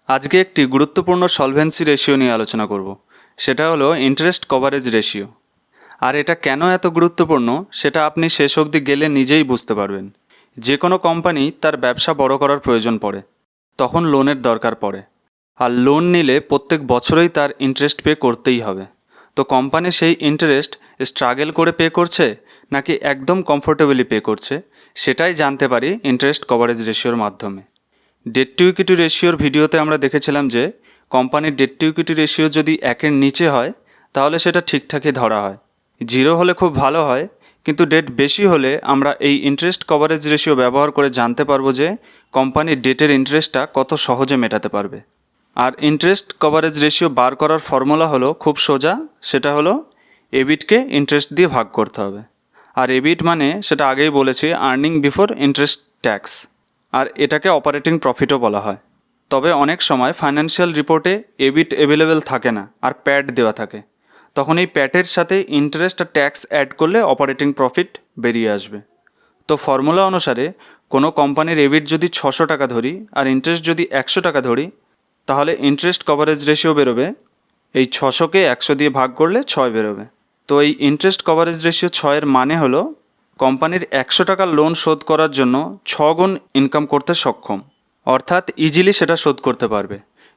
আজকে একটি গুরুত্বপূর্ণ সলভেন্সি রেশিও নিয়ে আলোচনা করব। সেটা হলো ইন্টারেস্ট কভারেজ রেশিও। আর এটা কেন এত গুরুত্বপূর্ণ সেটা আপনি শেষ অবধি গেলে নিজেই বুঝতে পারবেন। যে কোনো কোম্পানি তার ব্যবসা বড় করার প্রয়োজন পড়ে, তখন লোনের দরকার পড়ে। আর লোন নিলে প্রত্যেক বছরই তার ইন্টারেস্ট পে করতেই হবে। তো কোম্পানি সেই ইন্টারেস্ট স্ট্রাগল করে পে করছে নাকি একদম কমফোর্টেবলি পে করছে, সেটাই জানতে পারি ইন্টারেস্ট কভারেজ রেশিওর মাধ্যমে। ডেট টু ইকুইটি রেশিওর ভিডিওতে আমরা দেখেছিলাম যে কোম্পানির ডেট টু ইকুইটি রেশিও যদি একের নিচে হয় তাহলে সেটা ঠিকঠাকই ধরা হয়, 0 হলে খুব ভালো হয়। কিন্তু ডেট বেশি হলে আমরা এই ইন্টারেস্ট কভারেজ রেশিও ব্যবহার করে জানতে পারবো যে কোম্পানির ডেটের ইন্টারেস্টটা কত সহজে মেটাতে পারবে। আর ইন্টারেস্ট কভারেজ রেশিও বার করার ফর্মুলা হলো খুব সোজা, সেটা হলো এবিটকে ইন্টারেস্ট দিয়ে ভাগ করতে হবে। আর এবিট মানে সেটা আগেই বলেছি, আর্নিং বিফোর ইন্টারেস্ট ট্যাক্স। আর এটাকে অপারেটিং প্রফিটও বলা হয়। তবে অনেক সময় ফাইন্যান্সিয়াল রিপোর্টে এবিট অ্যাভেলেবেল থাকে না, আর প্যাড দেওয়া থাকে। তখন এই প্যাটের সাথে ইন্টারেস্ট আর ট্যাক্স অ্যাড করলে অপারেটিং প্রফিট বেরিয়ে আসবে। তো ফর্মুলা অনুসারে কোনো কোম্পানির এবিট যদি 600 টাকা ধরি আর ইন্টারেস্ট যদি 100 টাকা ধরি, তাহলে ইন্টারেস্ট কভারেজ রেশিও বেরোবে এই 600কে 100 দিয়ে ভাগ করলে 6 বেরোবে। তো এই ইন্টারেস্ট কভারেজ রেশিও 6-এর মানে হলো কোম্পানির 100 টাকার লোন শোধ করার জন্য 6 গুণ ইনকাম করতে সক্ষম, অর্থাৎ ইজিলি সেটা শোধ করতে পারবে।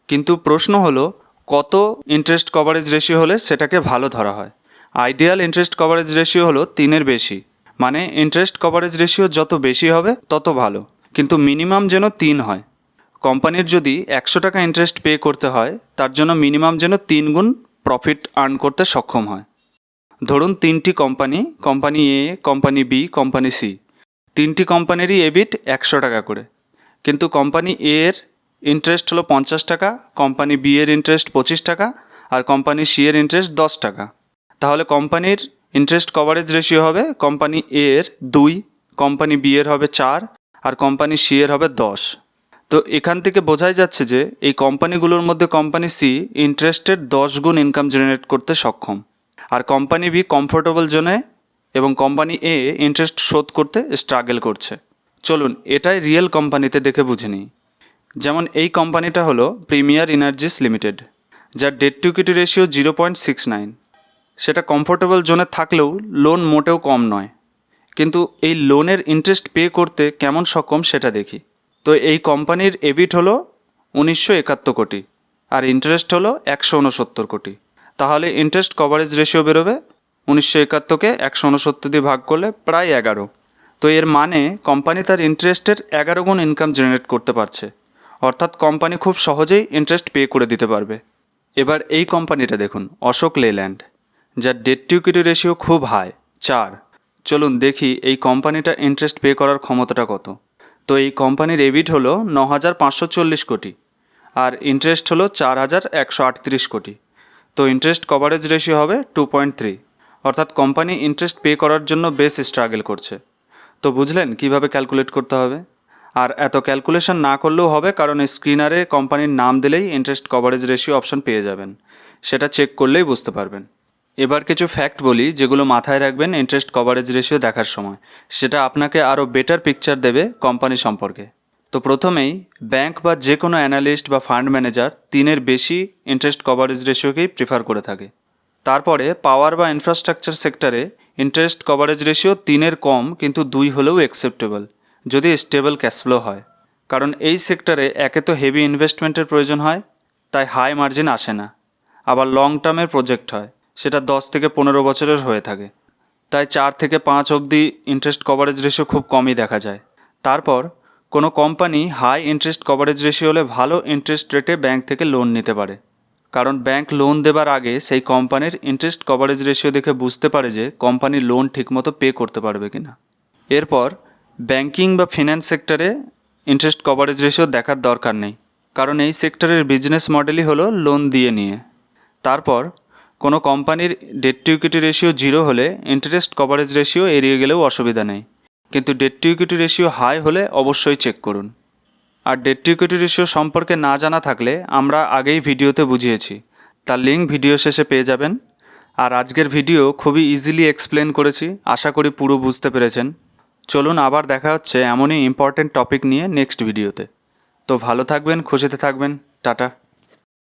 কিন্তু প্রশ্ন হলো কত ইন্টারেস্ট কভারেজ রেশিও হলে সেটাকে ভালো ধরা হয়। আইডিয়াল ইন্টারেস্ট কভারেজ রেশিও হলো 3-এর বেশি, মানে ইন্টারেস্ট কভারেজ রেশিও যত বেশি হবে তত ভালো, কিন্তু মিনিমাম যেন 3 হয়। কোম্পানির যদি 100 টাকা ইন্টারেস্ট পে করতে হয়, তার জন্য মিনিমাম যেন 3 গুণ প্রফিট আর্ন করতে সক্ষম হয়। ধরুন 3টি কোম্পানি, কোম্পানি এ, কোম্পানি বি, কোম্পানি সি, 3টি কোম্পানিরই এবিট 100 টাকা করে। কিন্তু কোম্পানি এ এর ইন্টারেস্ট হলো 50 টাকা, কোম্পানি বি এর ইন্টারেস্ট 25 টাকা, আর কোম্পানি সি এর ইন্টারেস্ট 10 টাকা। তাহলে কোম্পানির ইন্টারেস্ট কভারেজ রেশিও হবে কোম্পানি এ এর 2, কোম্পানি বি এর হবে 4, আর কোম্পানি সি এর হবে 10। তো এখান থেকে বোঝাই যাচ্ছে যে এই কোম্পানিগুলোর মধ্যে কোম্পানি সি ইন্টারেস্টের 10 গুণ ইনকাম জেনারেট করতে সক্ষম, আর কোম্পানি বি কমফোর্টেবল জোনে এবং কোম্পানি এ ইন্টারেস্ট শোধ করতে স্ট্রাগল করছে। চলুন এটাই রিয়েল কোম্পানিতে দেখে বুঝে নিই। যেমন এই কোম্পানিটা হলো প্রিমিয়ার এনার্জিস লিমিটেড, যার ডেট টু ইকুইটি রেশিও 0.69। সেটা কমফোর্টেবল জোনে থাকলেও লোন মোটেও কম নয়। কিন্তু এই লোনের ইন্টারেস্ট পে করতে কেমন সক্ষম সেটা দেখি। তো এই কোম্পানির এবিট হলো 1971 কোটি, আর ইন্টারেস্ট হলো 169 কোটি। তাহলে ইন্টারেস্ট কভারেজ রেশিও বেরোবে 1971কে 169 দিয়ে ভাগ করলে প্রায় 11। তো এর মানে কোম্পানি তার ইন্টারেস্টের 11 গুণ ইনকাম জেনারেট করতে পারছে, অর্থাৎ কোম্পানি খুব সহজেই ইন্টারেস্ট পে করে দিতে পারবে। এবার এই কোম্পানিটা দেখুন, অশোক লেল্যান্ড, যার ডেট টু ইকুইটি রেশিও খুব হাই, 4। চলুন দেখি এই কোম্পানিটা ইন্টারেস্ট পে করার ক্ষমতাটা কত। তো এই কোম্পানির এবিট হলো 9,540 কোটি, আর ইন্টারেস্ট হলো 4,138 কোটি। তো ইন্টারেস্ট কভারেজ রেশিও হবে 2.3, অর্থাৎ কোম্পানি ইন্টারেস্ট পে করার জন্য বেশ স্ট্রাগল করছে। তো বুঝলেন কিভাবে ক্যালকুলেট করতে হবে। আর এত ক্যালকুলেশন না করলেও হবে, কারণ স্ক্রিনারে কোম্পানির নাম দিলেই ইন্টারেস্ট কভারেজ রেশিও অপশন পেয়ে যাবেন, সেটা চেক করলেই বুঝতে পারবেন। এবার কিছু ফ্যাক্ট বলি যেগুলো মাথায় রাখবেন ইন্টারেস্ট কভারেজ রেশিও দেখার সময়, সেটা আপনাকে আরও বেটার পিকচার দেবে কোম্পানি সম্পর্কে। তো প্রথমেই ব্যাংক বা যে কোনো অ্যানালিস্ট বা ফান্ড ম্যানেজার 3-এর বেশি ইন্টারেস্ট কভারেজ রেশিওকেই প্রিফার করে থাকে। তারপরে পাওয়ার বা ইনফ্রাস্ট্রাকচার সেক্টরে ইন্টারেস্ট কভারেজ রেশিও 3-এর কম, কিন্তু 2 হলেও অ্যাকসেপ্টেবল যদি স্টেবল ক্যাশফ্লো হয়। কারণ এই সেক্টরে একে তো হেভি ইনভেস্টমেন্টের প্রয়োজন হয়, তাই হাই মার্জিন আসে না। আবার লং টার্মের প্রজেক্ট হয়, সেটা 10 থেকে 15 বছরের হয়ে থাকে, তাই 4 থেকে 5 অবধি ইন্টারেস্ট কভারেজ রেশিও খুব কমই দেখা যায়। তারপর কোনো company high interest coverage ratio হলে ভালো ইন্টারেস্ট রেটে ব্যাংক থেকে লোন নিতে পারে, কারণ ব্যাংক লোন দেবার আগে সেই কোম্পানির ইন্টারেস্ট কভারেজ রেশিও দেখে বুঝতে পারে যে কোম্পানি লোন ঠিকমতো পে করতে পারবে কিনা। এরপর ব্যাংকিং বা ফিন্যান্স সেক্টরে ইন্টারেস্ট কভারেজ রেশিও দেখার দরকার নেই, কারণ এই সেক্টরের বিজনেস মডেলই হলো লোন দিয়ে নিয়ে। তারপর কোনো কোম্পানির ডেট টু ইকুইটি রেশিও 0 হলে ইন্টারেস্ট কভারেজ রেশিও এড়িয়ে গেলেও অসুবিধা নেই, কিন্তু debt to equity ratio high হলে অবশ্যই চেক করুন। আর ডেট টু ইকুইটি রেশিও সম্পর্কে না জানা থাকলে আমরা আগেই ভিডিওতে বুঝিয়েছি, তার লিঙ্ক ভিডিও শেষে পেয়ে যাবেন। আর আজকের ভিডিও খুবই ইজিলি এক্সপ্লেন করেছি, আশা করি পুরো বুঝতে পেরেছেন। চলুন আবার দেখা হচ্ছে এমনই ইম্পর্টেন্ট টপিক নিয়ে নেক্সট ভিডিওতে। তো ভালো থাকবেন, খুশিতে থাকবেন। টাটা।